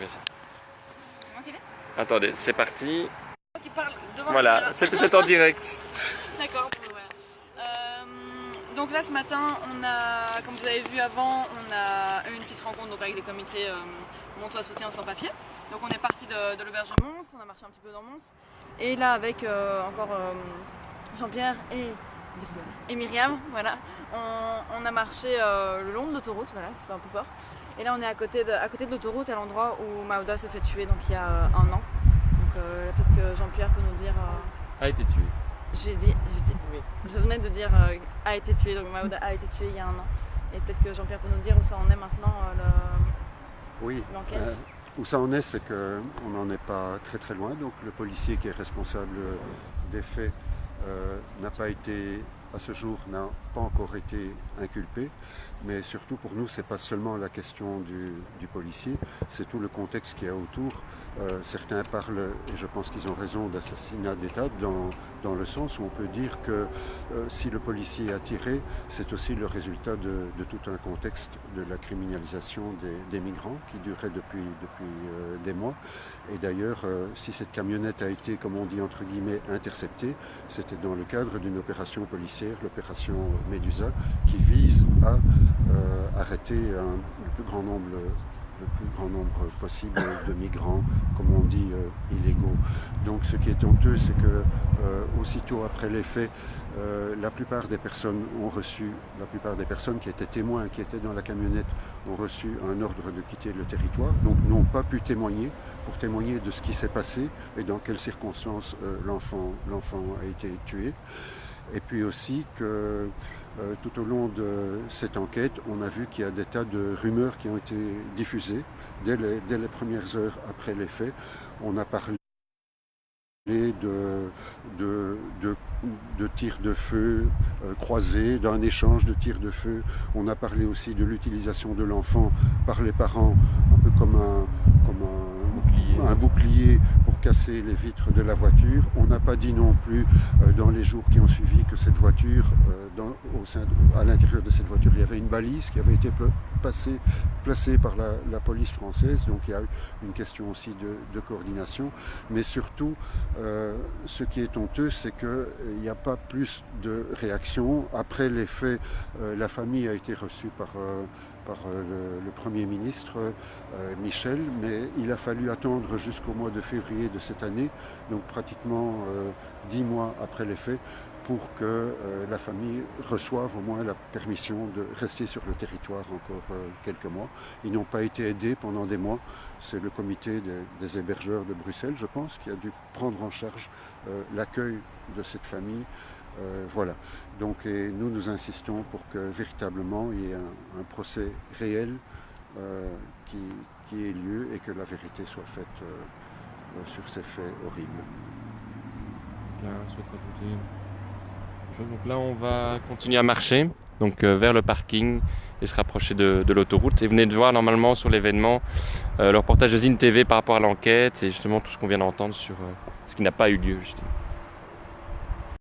Vas-y. C'est moi qui l'ai. Attendez, c'est parti. Qui parle devant Voilà, la c'est en direct. D'accord, bon, voilà. Donc là ce matin, on a, comme vous avez vu avant, on a eu une petite rencontre donc, avec des comités Montois Soutien sans papier. Donc on est parti de l'auberge de Mons, on a marché un petit peu dans Mons. Et là avec encore Jean-Pierre et Myriam, voilà, on a marché le long de l'autoroute, voilà, ça fait un peu peur. Et là on est à côté de l'autoroute, à l'endroit où Maouda s'est fait tuer donc il y a un an. Donc peut-être que Jean-Pierre peut nous dire... A été tué. J'ai dit, je venais de dire a été tué, donc Maouda a été tué il y a un an. Et peut-être que Jean-Pierre peut nous dire où ça en est maintenant l'enquête. Où ça en est, c'est qu'on n'en est pas très très loin. Donc le policier qui est responsable des faits n'a pas été, à ce jour, n'a pas encore été inculpé. Mais surtout pour nous, c'est pas seulement la question du policier, c'est tout le contexte qu'il y a autour. Certains parlent, et je pense qu'ils ont raison, d'assassinat d'État dans le sens où on peut dire que si le policier a tiré, c'est aussi le résultat de tout un contexte de la criminalisation des migrants qui durait depuis des mois. Et d'ailleurs, si cette camionnette a été, comme on dit entre guillemets, interceptée, c'était dans le cadre d'une opération policière, l'opération Médusa, qui vise à arrêter le plus grand nombre possible de migrants, comme on dit, illégaux. Donc ce qui est honteux, c'est que aussitôt après les faits, la plupart des personnes qui étaient témoins, qui étaient dans la camionnette, ont reçu un ordre de quitter le territoire, donc n'ont pas pu témoigner, pour témoigner de ce qui s'est passé et dans quelles circonstances l'enfant a été tué. Et puis aussi que tout au long de cette enquête, on a vu qu'il y a des tas de rumeurs qui ont été diffusées dès les premières heures après les faits. On a parlé de tirs de feu croisés, d'un échange de tirs de feu. On a parlé aussi de l'utilisation de l'enfant par les parents, un peu comme un bouclier pour casser les vitres de la voiture. On n'a pas dit non plus dans les jours qui ont suivi que cette voiture, à l'intérieur de cette voiture, il y avait une balise qui avait été placée par la police française. Donc il y a une question aussi de coordination. Mais surtout, ce qui est honteux, c'est qu'il n'y a pas plus de réaction. Après les faits, la famille a été reçue par le Premier ministre Michel, mais il a fallu attendre jusqu'au mois de février de cette année, donc pratiquement 10 mois après les faits, pour que la famille reçoive au moins la permission de rester sur le territoire encore quelques mois. Ils n'ont pas été aidés pendant des mois. C'est le comité des hébergeurs de Bruxelles, je pense, qui a dû prendre en charge l'accueil de cette famille. Voilà. Donc nous insistons pour que véritablement il y ait un procès réel qui ait lieu et que la vérité soit faite sur ces faits horribles. Là, je souhaite rajouter une chose. Donc là, on va continuer à marcher donc, vers le parking et se rapprocher de l'autoroute. Et venez de voir normalement sur l'événement le reportage de Zine TV par rapport à l'enquête et justement tout ce qu'on vient d'entendre sur ce qui n'a pas eu lieu justement.